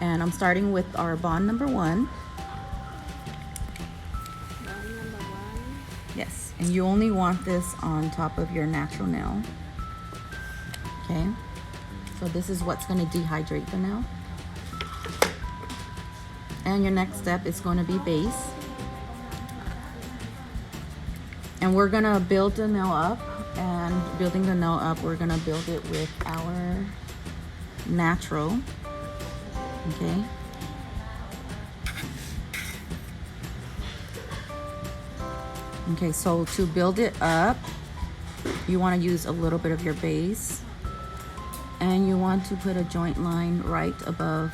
And I'm starting with our bond number 1. Bond number 1. Yes, and you only want this on top of your natural nail. Okay, so this is what's going to dehydrate the nail. And your next step is going to be base. And we're going to build the nail up. And building the nail up, we're going to build it with our natural. Okay. Okay, so to build it up, you want to use a little bit of your base. And you want to put a joint line right above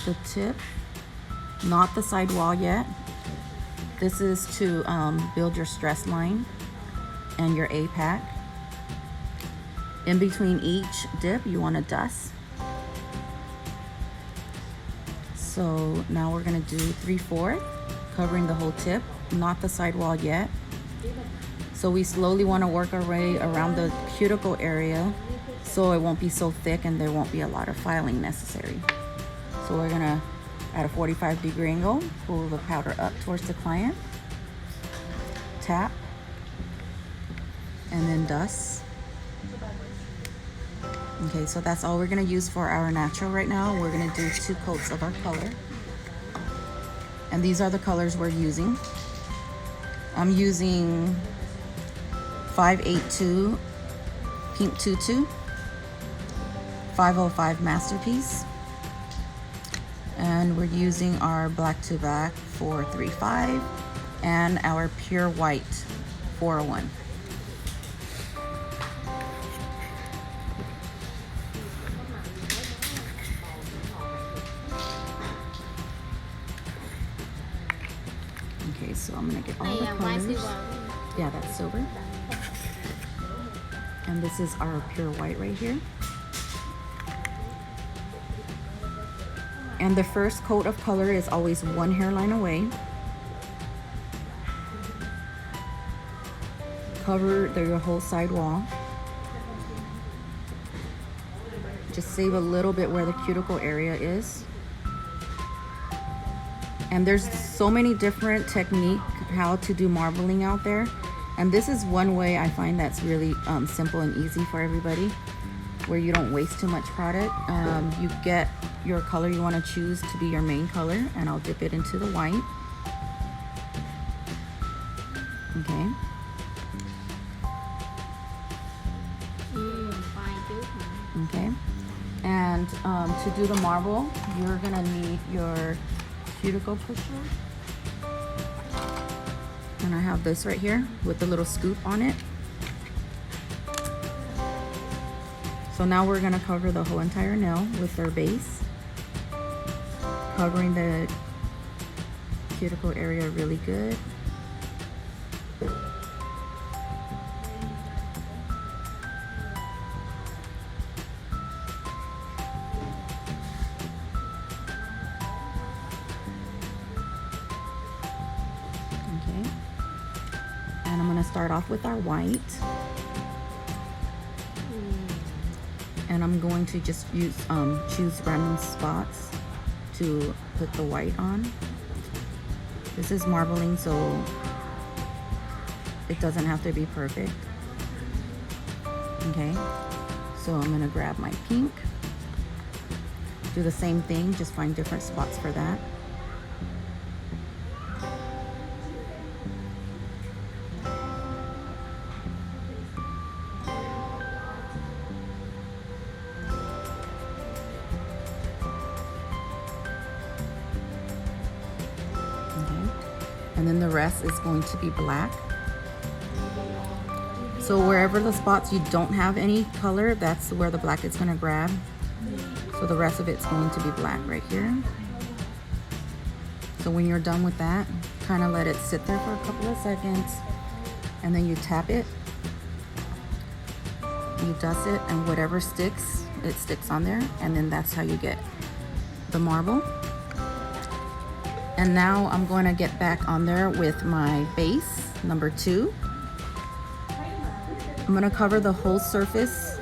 the tip, not the side wall yet. This is to build your stress line and your APAC. In between each dip, you want to dust. So now we're going to do 3/4, covering the whole tip, not the side wall yet. So we slowly want to work our way around the cuticle area so it won't be so thick and there won't be a lot of filing necessary. So we're going to, at a 45-degree angle, pull the powder up towards the client, tap, and then dust. Okay, so that's all we're going to use for our natural right now. We're going to do 2 coats of our color. And these are the colors we're using. I'm using 582 Pink Tutu, 505 Masterpiece, and we're using our Black to Black 435 and our Pure White 401. Okay, so I'm gonna get all the colors. Yeah, that's silver. And this is our pure white right here. And the first coat of color is always 1 hairline away. Cover your whole side wall. Just save a little bit where the cuticle area is. And there's so many different techniques how to do marbling out there. And this is one way I find that's really simple and easy for everybody, where you don't waste too much product. You get your color you want to choose to be your main color, and I'll dip it into the white. Okay. Okay. And to do the marble, you're gonna need your cuticle pusher. And I have this right here with the little scoop on it. So now we're gonna cover the whole entire nail with our base, covering the cuticle area really good. And I'm gonna start off with our white. And I'm going to just use choose random spots to put the white on. This is marbling, so it doesn't have to be perfect. Okay, so I'm gonna grab my pink. Do the same thing, just find different spots for that. And then the rest is going to be black. So wherever the spots you don't have any color, that's where the black is going to grab. So the rest of it's going to be black right here. So when you're done with that, kind of let it sit there for a couple of seconds, and then you tap it, you dust it, and whatever sticks, it sticks on there, and then that's how you get the marble. And now I'm going to get back on there with my base, number 2. I'm going to cover the whole surface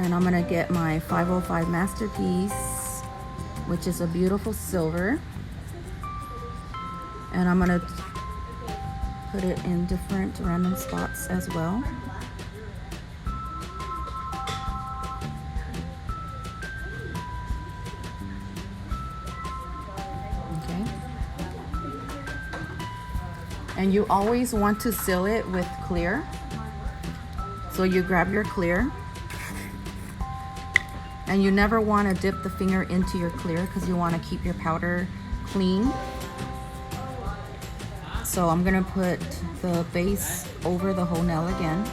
And I'm gonna get my 505 Masterpiece, which is a beautiful silver. And I'm gonna put it in different random spots as well. Okay. And you always want to seal it with clear. So you grab your clear. And you never want to dip the finger into your clear because you want to keep your powder clean. So I'm gonna put the base over the whole nail again.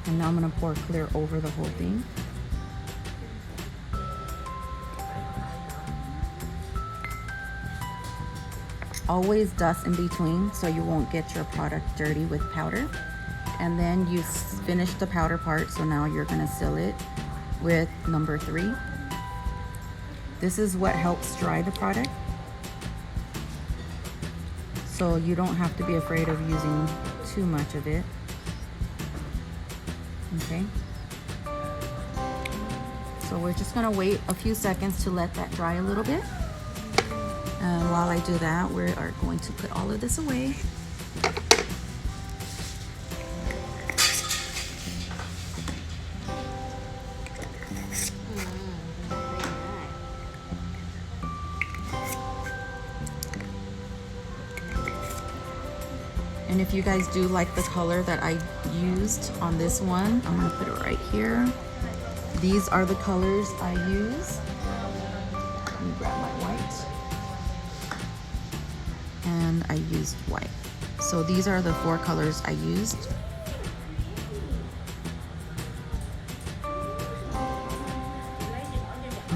And now I'm gonna pour clear over the whole thing. Always dust in between so you won't get your product dirty with powder. And then you finish the powder part, so now you're gonna seal it with number 3. This is what helps dry the product. So you don't have to be afraid of using too much of it. Okay. So we're just gonna wait a few seconds to let that dry a little bit. And while I do that, we are going to put all of this away. And if you guys do like the color that I used on this one, I'm gonna put it right here. These are the colors I use. Let me grab my white. And I used white. So these are the 4 colors I used.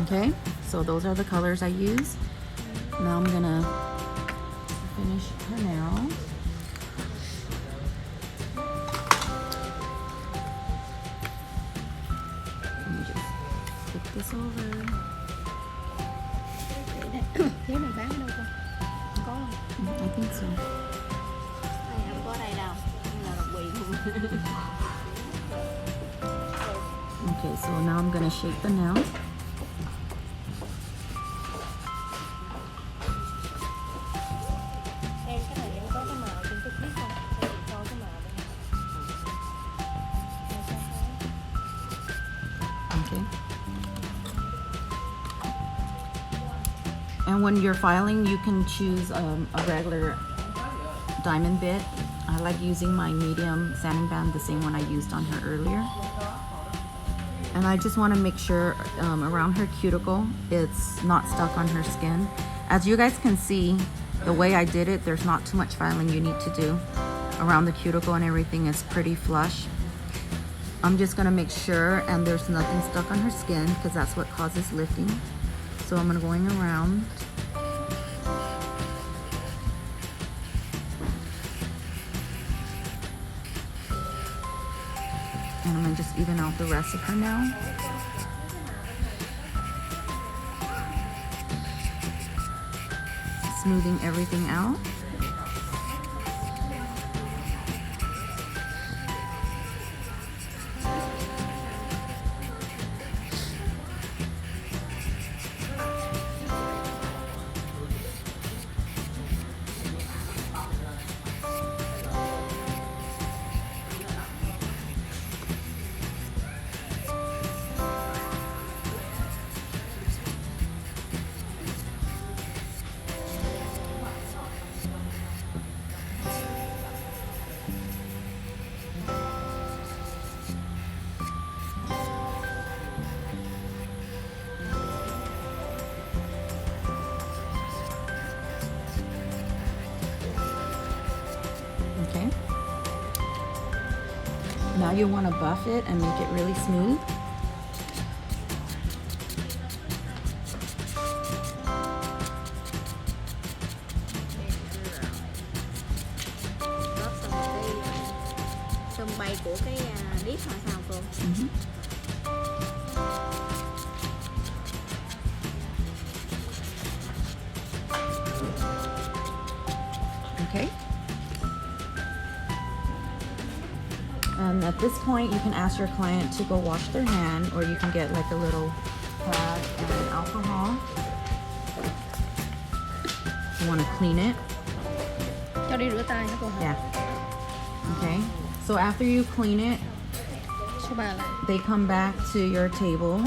Okay, so those are the colors I used. Now I'm gonna finish her nail. Let me just flip this over. Thiếu này bán ở đâu con? Có không? I think so. Này không có ở đây đâu. Nên là độc quyền không? Okay, so now I'm gonna shape the nail. Em cái này em có cái màu trên cái clip không? Em cho cái màu đây. Okay. And when you're filing, you can choose a regular diamond bit. I like using my medium sanding band, the same one I used on her earlier. And I just want to make sure around her cuticle, it's not stuck on her skin. As you guys can see, the way I did it, there's not too much filing you need to do. Around the cuticle and everything is pretty flush. I'm just gonna make sure and there's nothing stuck on her skin because that's what causes lifting. So I'm gonna going around. And I'm gonna just even out the rest of her now. Smoothing everything out. Okay. Now you want to buff it and make it really smooth. Góp xong cái sân bay của cái dip hay sao cô? okay? And at this point, you can ask your client to go wash their hand, or you can get like a little pad and alcohol. You want to clean it. Cho đi rửa tay hả cô hả? Yeah. Okay. So after you clean it, Số 3 lại. they come back to your table.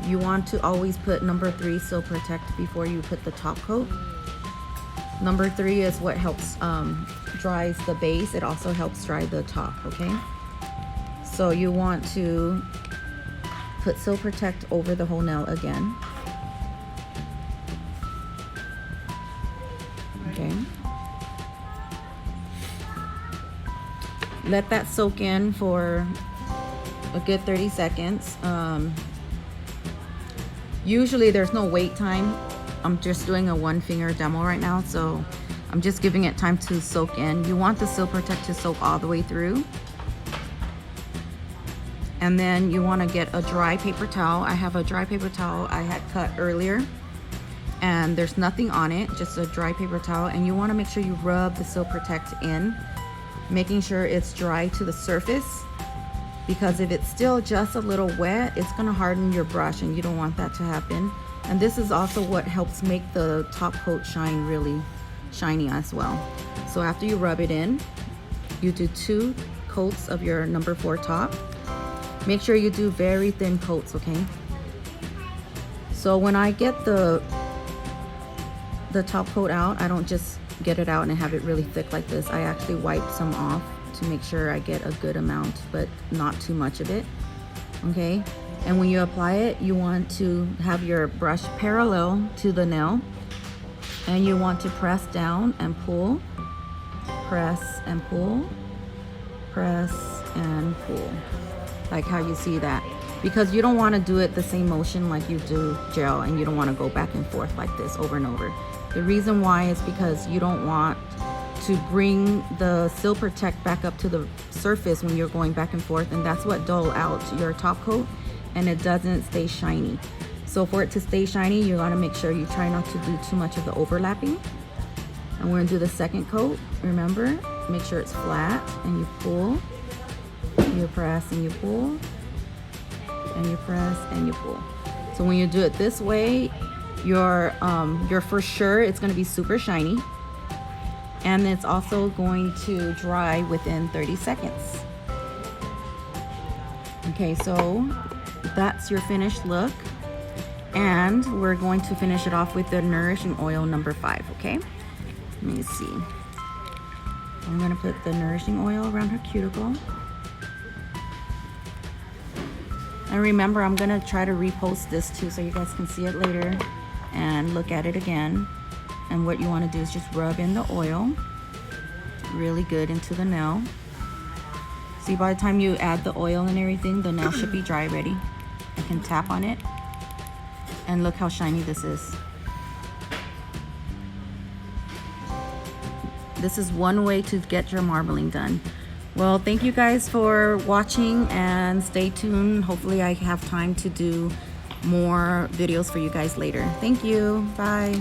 You want to always put number 3 Sil Protect before you put the top coat. Number 3 is what helps dries the base. It also helps dry the top, okay? So you want to put Sil Protect over the whole nail again. Okay. Let that soak in for a good 30 seconds. Usually there's no wait time. I'm just doing a 1-finger demo right now, so I'm just giving it time to soak in. You want the Sil Protect to soak all the way through. And then you want to get a dry paper towel. I have a dry paper towel I had cut earlier, and there's nothing on it, just a dry paper towel. And you want to make sure you rub the Sil Protect in, making sure it's dry to the surface, because if it's still just a little wet, it's going to harden your brush, and you don't want that to happen. And this is also what helps make the top coat shine really shiny as well. So after you rub it in, you do 2 coats of your number 4 top. Make sure you do very thin coats, okay? So when I get the top coat out, I don't just get it out and have it really thick like this. I actually wipe some off to make sure I get a good amount, but not too much of it, okay? And when you apply it, you want to have your brush parallel to the nail, and you want to press down and pull, press and pull, press and pull, like how you see that, because you don't want to do it the same motion like you do gel, and you don't want to go back and forth like this over and over. The reason why is because you don't want to bring the Sil Protect back up to the surface when you're going back and forth, and that's what dull out your top coat, and it doesn't stay shiny. So for it to stay shiny, you want to make sure you try not to do too much of the overlapping. And we're going to do the second coat. Remember, make sure it's flat, and you pull, you press and you pull, and you press and you pull. So when you do it this way, you're for sure it's going to be super shiny, and it's also going to dry within 30 seconds. Okay, so that's your finished look, and we're going to finish it off with the nourishing oil number 5. Okay, let me see. I'm going to put the nourishing oil around her cuticle. And remember, I'm gonna try to repost this too, so you guys can see it later and look at it again. And what you want to do is just rub in the oil really good into the nail. See, by the time you add the oil and everything, the nail should be dry ready. I can tap on it, and look how shiny this is. This is one way to get your marbling done. Well, thank you guys for watching, and stay tuned. Hopefully I have time to do more videos for you guys later. Thank you. Bye.